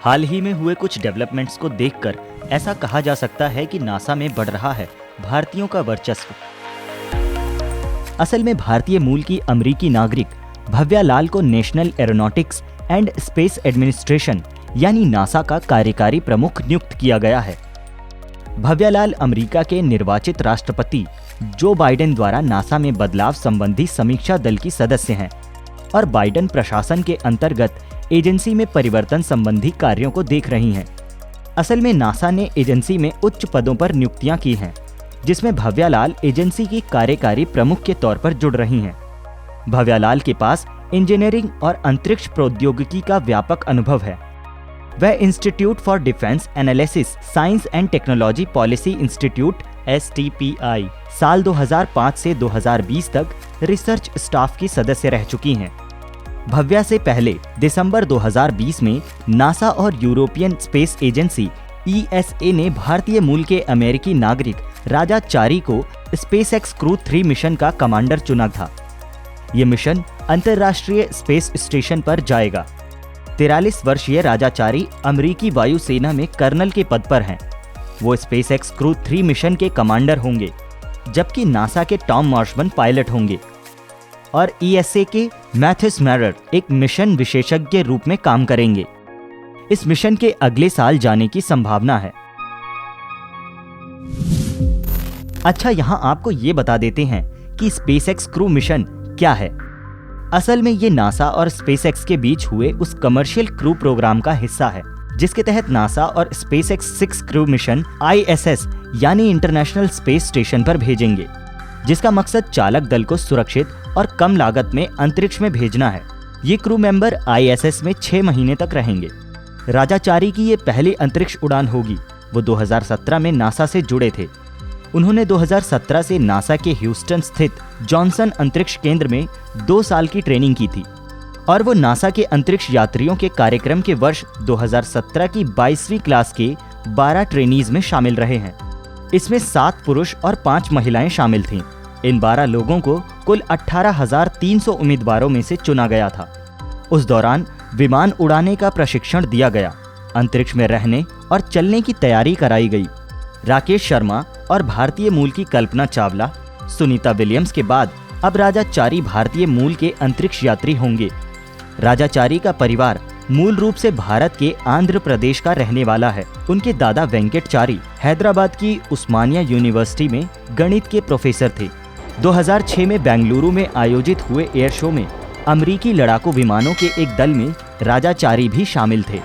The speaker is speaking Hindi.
हाल ही में हुए कुछ डेवलपमेंट्स को देखकर ऐसा कहा जा सकता है कि नासा में बढ़ रहा है भारतीयों का वर्चस्व। असल में भारतीय मूल की अमेरिकी नागरिक भव्या लाल को national aeronautics and space administration यानी नासा का कार्यकारी प्रमुख नियुक्त किया गया है। भव्या लाल अमेरिका के निर्वाचित राष्ट्रपति जो बाइडेन द्वारा नासा में बदलाव संबंधी समीक्षा दल की सदस्य हैं और बाइडेन प्रशासन के अंतर्गत एजेंसी में परिवर्तन संबंधी कार्यों को देख रही हैं। असल में नासा ने एजेंसी में उच्च पदों पर नियुक्तियां की हैं, जिसमें भव्या लाल एजेंसी की कार्यकारी प्रमुख के तौर पर जुड़ रही हैं। भव्या लाल के पास इंजीनियरिंग और अंतरिक्ष प्रौद्योगिकी का व्यापक अनुभव है। वह institute for defence analysis science and technology policy institute STPI साल 2005 से 2020 तक रिसर्च स्टाफ की सदस्य रह चुकी हैं। भव्या से पहले दिसंबर 2020 में नासा और यूरोपियन स्पेस एजेंसी ESA ने भारतीय मूल के अमेरिकी नागरिक राजा चारी को SpaceX क्रू 3 मिशन का कमांडर चुना था। ये मिशन अंतर्राष्ट्रीय स्पेस स्टेशन पर जाएगा। 43 वर्षीय राजा चारी अमेरिकी वायुसेना में कर्नल के पद पर हैं। वो SpaceX क्रू 3 मिशन के कमांडर होंगे, जबकि नासा के टॉम मार्शमन पायलट होंगे और ESA के मैथ्यूस मैरर एक मिशन विशेषज्ञ के रूप में काम करेंगे। इस मिशन के अगले साल जाने की संभावना है। अच्छा, यहाँ आपको ये बता देते हैं कि SpaceX क्रू मिशन क्या है। असल में ये नासा और SpaceX के बीच हुए उस कमर्शियल क्रू प्रोग्राम का हिस्सा है, जिसके तहत नासा और SpaceX 6 क्रू मिशन ISS यानी इंटरनेशनल स्पेस स्टेशन पर भेजेंगे, जिसका मकसद चालक दल को सुरक्षित और कम लागत में अंतरिक्ष में भेजना है। ये क्रू मेंबर ISS में 6 महीने तक रहेंगे। राजा चारी की ये पहली अंतरिक्ष उड़ान होगी। वो 2017 में नासा से जुड़े थे। उन्होंने 2017 से नासा के ह्यूस्टन स्थित जॉनसन अंतरिक्ष केंद्र में 2 साल की ट्रेनिंग की थी और वो नासा के अंतरिक्ष यात्रियों के कार्यक्रम के वर्ष 2017 की 22वीं क्लास के 12 ट्रेनीज में शामिल रहे हैं। इसमें 7 पुरुष और 5 महिलाएं शामिल थीं। इन 12 लोगों को कुल 18,300 उम्मीदवारों में से चुना गया था। उस दौरान विमान उड़ाने का प्रशिक्षण दिया गया, अंतरिक्ष में रहने और चलने की तैयारी कराई गई। राकेश शर्मा और भारतीय मूल की कल्पना चावला, सुनीता विलियम्स के बाद अब राजा चारी भारतीय मूल के अंतरिक्ष यात्री होंगे। राजा चारी का परिवार मूल रूप से भारत के आंध्र प्रदेश का रहने वाला है। उनके दादा वेंकट चारी हैदराबाद की उस्मानिया यूनिवर्सिटी में गणित के प्रोफेसर थे। 2006 में बेंगलुरु में आयोजित हुए एयर शो में अमेरिकी लड़ाकू विमानों के एक दल में राजा चारी भी शामिल थे।